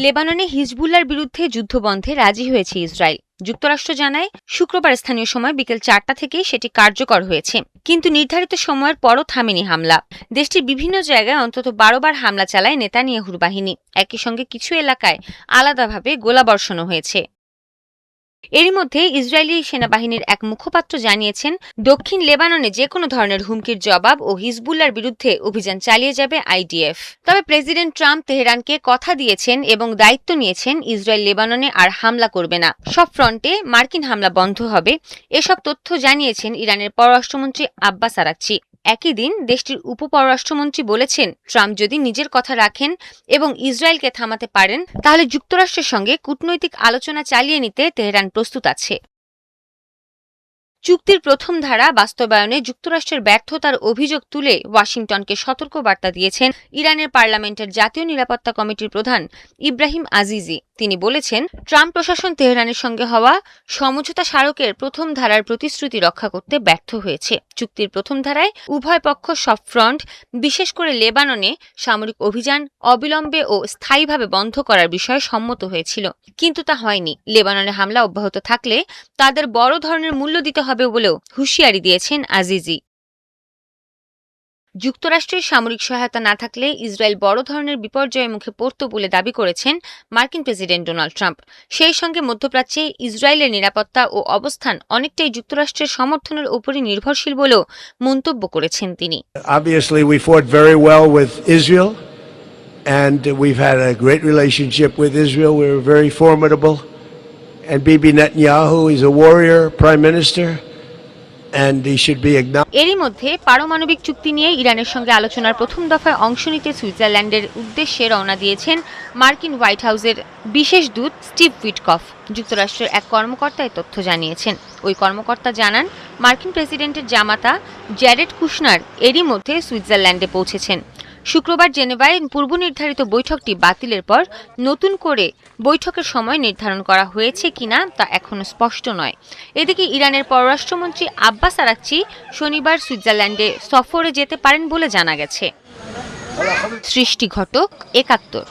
লেবাননে হিজবুল্লাহর বিরুদ্ধে যুদ্ধবন্ধে রাজি হয়েছে ইসরায়েল। যুক্তরাষ্ট্র জানায় শুক্রবার স্থানীয় সময় বিকেল 4টা থেকেই সেটি কার্যকর হয়েছে, কিন্তু নির্ধারিত সময়ের পরও থামেনি হামলা। দেশটির বিভিন্ন জায়গায় অন্তত 12 বার হামলা চালায় নেতানিয়াহুর বাহিনী। একই সঙ্গে কিছু এলাকায় আলাদাভাবে গোলাবর্ষণও হয়েছে। এরই মধ্যে ইসরায়েলি সেনাবাহিনীর এক মুখপাত্র জানিয়েছেন, দক্ষিণ লেবাননে যে কোনো ধরনের হুমকির জবাব ও হিজবুল্লাহর বিরুদ্ধে অভিযান চালিয়ে যাবে আইডিএফ। তবে প্রেসিডেন্ট ট্রাম্প তেহরানকে কথা দিয়েছেন এবং দায়িত্ব নিয়েছেন ইসরায়েল লেবাননে আর হামলা করবে না, সব ফ্রন্টে মার্কিন হামলা বন্ধ হবে। এসব তথ্য জানিয়েছেন ইরানের পররাষ্ট্রমন্ত্রী আব্বাস আরাকচি। একই দিন দেশটির উপপররাষ্ট্রমন্ত্রী বলেছেন, ট্রাম্প যদি নিজের কথা রাখেন এবং ইসরায়েলকে থামাতে পারেন, তাহলে যুক্তরাষ্ট্রের সঙ্গে কূটনৈতিক আলোচনা চালিয়ে নিতে তেহরান প্রস্তুত আছে। চুক্তির প্রথম ধারা বাস্তবায়নে যুক্তরাষ্ট্রের ব্যর্থতার অভিযোগ তুলে ওয়াশিংটনকে সতর্কবার্তা দিয়েছেন ইরানের পার্লামেন্টের জাতীয় নিরাপত্তা কমিটির প্রধান ইব্রাহিম আজিজি। তিনি বলেছেন, ট্রাম্প প্রশাসন তেহরানের সঙ্গে হওয়া সমঝোতা স্মারকের প্রথম ধারার প্রতিশ্রুতি রক্ষা করতে ব্যর্থ হয়েছে। চুক্তির প্রথম ধারায় উভয় পক্ষ সব ফ্রন্ট, বিশেষ করে লেবাননে সামরিক অভিযান অবিলম্বে ও স্থায়ীভাবে বন্ধ করার বিষয়ে সম্মত হয়েছিল, কিন্তু তা হয়নি। লেবাননে হামলা অব্যাহত থাকলে তাদের বড় ধরনের মূল্য দিতে হবে বলেও হুঁশিয়ারি দিয়েছেন আজিজি। যুক্তরাষ্ট্রের সামরিক সহায়তা না থাকলে ইসরায়েল বড় ধরনের বিপর্যয়ের মুখে পড়ত বলে দাবি করেছেন মার্কিন প্রেসিডেন্ট ডোনাল্ড ট্রাম্প। সেই সঙ্গে মধ্যপ্রাচ্যে ইসরায়েলের নিরাপত্তা ও অবস্থান অনেকটাই যুক্তরাষ্ট্রের সমর্থনের উপরই নির্ভরশীল বলেও মন্তব্য করেছেন তিনি। Obviously, we fought very well with Israel, and we've had a great relationship with Israel. We're very formidable. And Bibi Netanyahu is a warrior prime minister, and he should be acknowledged. এরই মধ্যে পারমাণবিক চুক্তি নিয়ে ইরানের সঙ্গে আলোচনার প্রথম দফায় অংশ নিতে সুইজারল্যান্ডের উদ্দেশ্যে রওনা দিয়েছেন মার্কিন হোয়াইট হাউসের বিশেষ দূত স্টিভ উইটকফ। যুক্তরাষ্ট্রের এক কর্মকর্তা এই তথ্য জানিয়েছেন। ওই কর্মকর্তা জানান, মার্কিন প্রেসিডেন্টের জামাতা জ্যারেড কুশনার এরই মধ্যে সুইজারল্যান্ডে পৌঁছেছেন। শুক্রবার জেনেভায় পূর্ব নির্ধারিত বৈঠকটি বাতিলের পর নতুন করে বৈঠকের সময় নির্ধারণ করা হয়েছে কিনা তা এখনো স্পষ্ট নয়। এদিকে ইরানের পররাষ্ট্রমন্ত্রী আব্বাস আরাকচি শনিবার সুইজারল্যান্ডে সফরে যেতে পারেন বলে জানা গেছে। সৃষ্টি ঘটক, ৭১।